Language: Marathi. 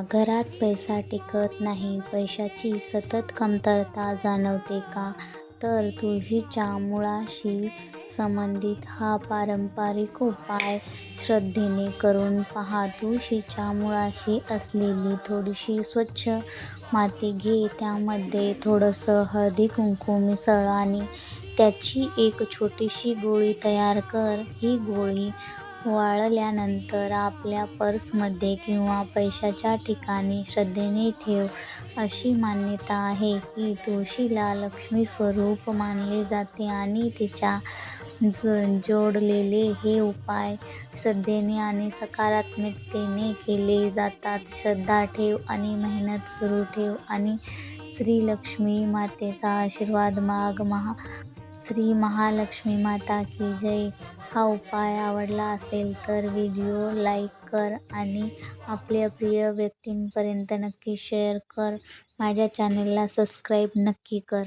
घरात पैसा टिकत नाही, पैशाची सतत कमतरता जाणवते का? तर तुळशीच्या मुळाशी संबंधित हा पारंपरिक उपाय श्रद्धेने करून पहा. तुळशीच्या मुळाशी असलेली थोडीशी स्वच्छ माती घे. त्यामध्ये थोडंसं हळदी कुंकू मिसळ आणि त्याची एक छोटीशी गोळी तयार कर. ही गोळी वाळल्यानंतर आपल्या पर्समध्ये किंवा पैशाच्या ठिकाणी श्रद्धेने ठेव. अशी मान्यता आहे की तुळशीला लक्ष्मी स्वरूप मानले जाते आणि तिच्या जोडलेले हे उपाय श्रद्धेने आणि सकारात्मकतेने केले जातात. श्रद्धा ठेव आणि मेहनत सुरू ठेव आणि श्री लक्ष्मी मातेचा आशीर्वाद माग. श्री महालक्ष्मी माता की जय. हा उपाय आवडला असेल तर व्हिडिओ लाईक कर आणि आपल्या प्रिय व्यक्तींपर्यंत नक्की शेअर कर. माझ्या चॅनेलला सबस्क्राईब नक्की कर.